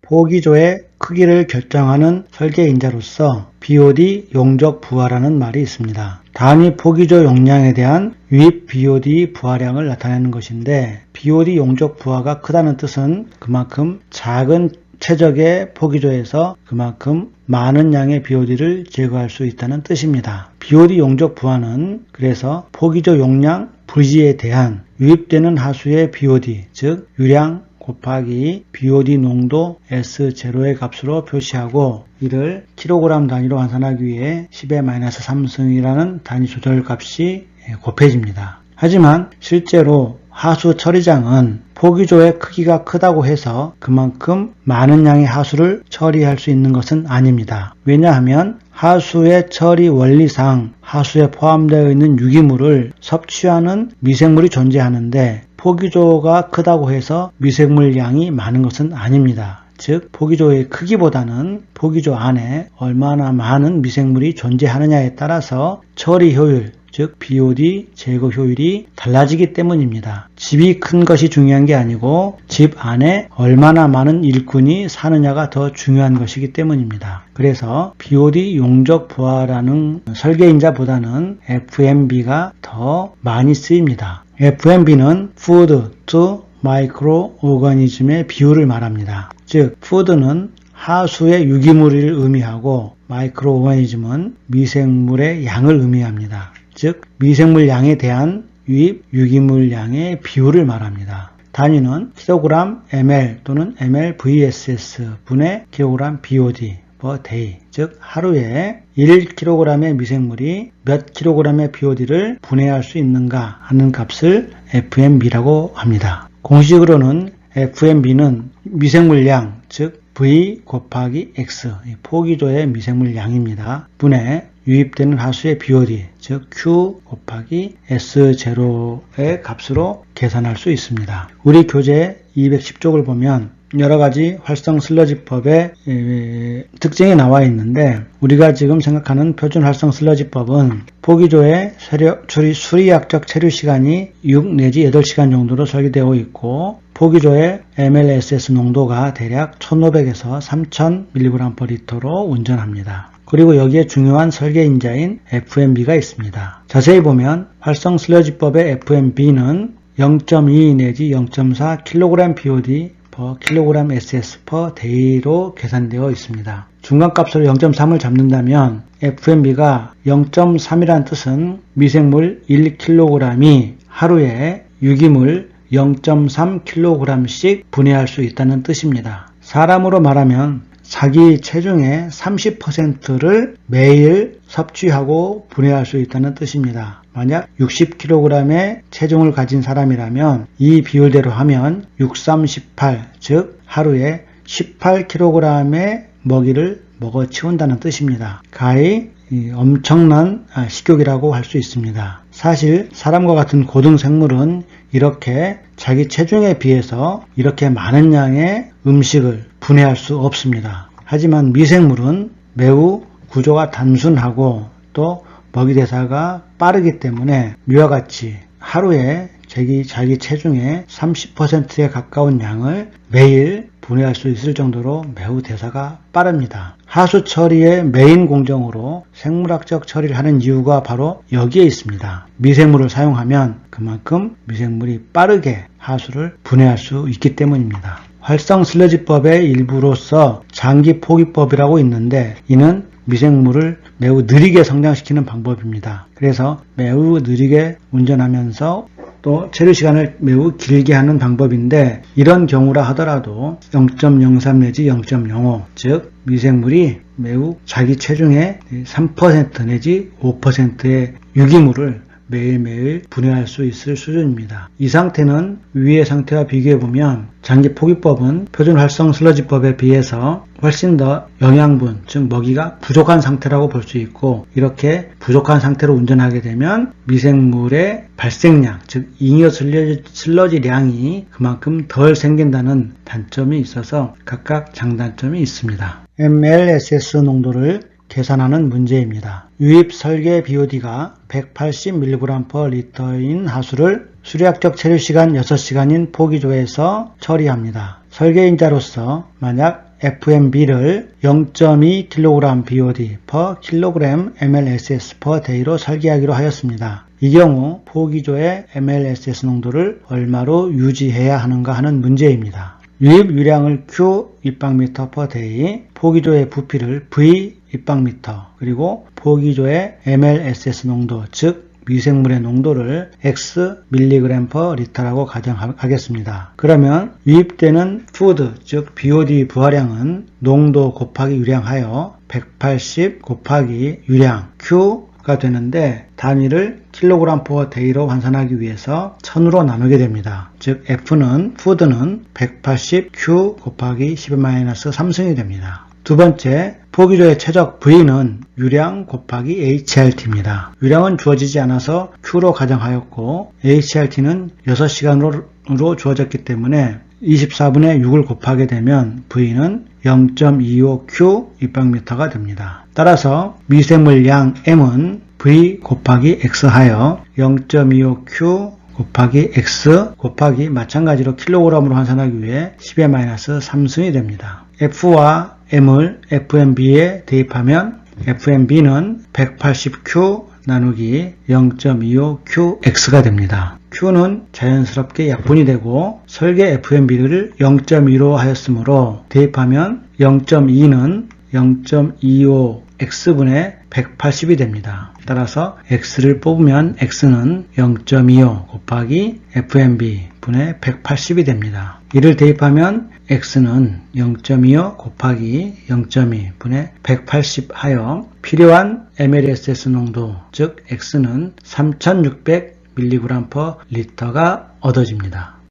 포기조의 크기를 결정하는 설계인자로서 BOD 용적 부하라는 말이 있습니다. 단위 포기조 용량에 대한 유입 BOD 부하량을 나타내는 것인데, BOD 용적 부하가 크다는 뜻은 그만큼 작은 최적의 포기조에서 그만큼 많은 양의 BOD를 제거할 수 있다는 뜻입니다. BOD 용적 부하는 그래서 포기조 용량 V에 대한 유입되는 하수의 BOD, 즉 유량 곱하기 BOD 농도 S0의 값으로 표시하고, 이를 kg 단위로 환산하기 위해 10의 -3승이라는 단위 조절 값이 곱해집니다. 하지만 실제로 하수 처리장은 포기조의 크기가 크다고 해서 그만큼 많은 양의 하수를 처리할 수 있는 것은 아닙니다. 왜냐하면 하수의 처리 원리상 하수에 포함되어 있는 유기물을 섭취하는 미생물이 존재하는데, 포기조가 크다고 해서 미생물 양이 많은 것은 아닙니다. 즉 포기조의 크기보다는 포기조 안에 얼마나 많은 미생물이 존재하느냐에 따라서 처리 효율, 즉 BOD 제거 효율이 달라지기 때문입니다. 집이 큰 것이 중요한 게 아니고 집 안에 얼마나 많은 일꾼이 사느냐가 더 중요한 것이기 때문입니다. 그래서 BOD 용적 부하라는 설계인자보다는 FMB가 더 많이 쓰입니다. FMB는 Food to Microorganism의 비율을 말합니다. 즉 푸드는 하수의 유기물을 의미하고 마이크로오가니즘은 미생물의 양을 의미합니다. 즉 미생물 양에 대한 유입 유기물 양의 비율을 말합니다. 단위는 kg ml 또는 ml vss 분의 kg BOD per day, 즉 하루에 1kg의 미생물이 몇 kg의 BOD를 분해할 수 있는가 하는 값을 FMB라고 합니다. 공식으로는 FMB는 미생물량, 즉 V 곱하기 X, 포기조의 미생물량입니다. 분의 유입되는 하수의 BOD, 즉 Q 곱하기 S0의 값으로 계산할 수 있습니다. 우리 교재 210쪽을 보면 여러가지 활성 슬러지법의 특징이 나와 있는데, 우리가 지금 생각하는 표준 활성 슬러지법은 포기조의 수리학적 체류 시간이 6 내지 8시간 정도로 설계되어 있고, 포기조의 MLSS 농도가 대략 1500에서 3000mg/L로 운전합니다. 그리고 여기에 중요한 설계인자인 FMB가 있습니다. 자세히 보면 활성 슬러지법의 FMB는 0.2 내지 0.4 kg BOD per kg SS per day로 계산되어 있습니다. 중간값으로 0.3을 잡는다면 FMB가 0.3이라는 뜻은 미생물 1kg이 하루에 유기물 0.3kg씩 분해할 수 있다는 뜻입니다. 사람으로 말하면 자기 체중의 30%를 매일 섭취하고 분해할 수 있다는 뜻입니다. 만약 60kg의 체중을 가진 사람이라면 이 비율대로 하면 6, 3, 18, 즉 하루에 18kg의 먹이를 먹어 치운다는 뜻입니다. 가히 엄청난 식욕이라고 할 수 있습니다. 사실 사람과 같은 고등생물은 이렇게 자기 체중에 비해서 이렇게 많은 양의 음식을 분해할 수 없습니다. 하지만 미생물은 매우 구조가 단순하고 또 먹이대사가 빠르기 때문에 이와 같이 하루에 자기 체중의 30%에 가까운 양을 매일 분해할 수 있을 정도로 매우 대사가 빠릅니다. 하수 처리의 메인 공정으로 생물학적 처리를 하는 이유가 바로 여기에 있습니다. 미생물을 사용하면 그만큼 미생물이 빠르게 하수를 분해할 수 있기 때문입니다. 활성 슬러지법의 일부로서 장기 포기법이라고 있는데, 이는 미생물을 매우 느리게 성장시키는 방법입니다. 그래서 매우 느리게 운전하면서 또 체류 시간을 매우 길게 하는 방법인데, 이런 경우라 하더라도 0.03 내지 0.05, 즉 미생물이 매우 자기 체중의 3% 내지 5%의 유기물을 매일매일 분해할 수 있을 수준입니다. 이 상태는 위의 상태와 비교해보면 장기 포기법은 표준 활성 슬러지법에 비해서 훨씬 더 영양분, 즉 먹이가 부족한 상태라고 볼 수 있고, 이렇게 부족한 상태로 운전하게 되면 미생물의 발생량, 즉 잉여 슬러지량이 그만큼 덜 생긴다는 단점이 있어서 각각 장단점이 있습니다. MLSS 농도를 계산하는 문제입니다. 유입 설계 BOD가 180mg/L인 하수를 수리학적 체류 시간 6시간인 포기조에서 처리합니다. 설계인자로서 만약 FMB를 0.2kg BOD per kg mLSS per day로 설계하기로 하였습니다. 이 경우 포기조의 mLSS 농도를 얼마로 유지해야 하는가 하는 문제입니다. 유입 유량을 Q 입방미터 per day, 포기조의 부피를 V 입방미터, 그리고 포기조의 mLSS 농도, 즉 미생물의 농도를 X mg per L라고 가정하겠습니다. 그러면 유입되는 푸드, 즉 BOD 부하량은 농도 곱하기 유량하여 180 곱하기 유량 Q가 되는데 단위를 kg per day로 환산하기 위해서 1000으로 나누게 됩니다. 즉 F는 푸드는 180 Q 곱하기 10-3승이 됩니다. 두 번째, 포기조의 최적 V는 유량 곱하기 HRT입니다. 유량은 주어지지 않아서 Q로 가정하였고 HRT는 6시간으로 주어졌기 때문에 24분의 6을 곱하게 되면 V는 0.25Q 입방미터가 됩니다. 따라서 미생물량 M은 V 곱하기 X 하여 0.25Q 곱하기 X 곱하기 마찬가지로 킬로그램으로 환산하기 위해 10-3승이 됩니다. F와 M을 FMB에 대입하면 FMB는 180Q 나누기 0.25QX가 됩니다. Q는 자연스럽게 약분이 되고 설계 FMB를 0.2로 하였으므로 대입하면 0.2는 0.25X분의 180이 됩니다. 따라서 X를 뽑으면 X는 0.25 곱하기 FMB 분의 180이 됩니다. 이를 대입하면 X는 0.25 곱하기 0.2 분의 180 하여 필요한 mLSS 농도, 즉 X는 3600mg/L가 얻어집니다.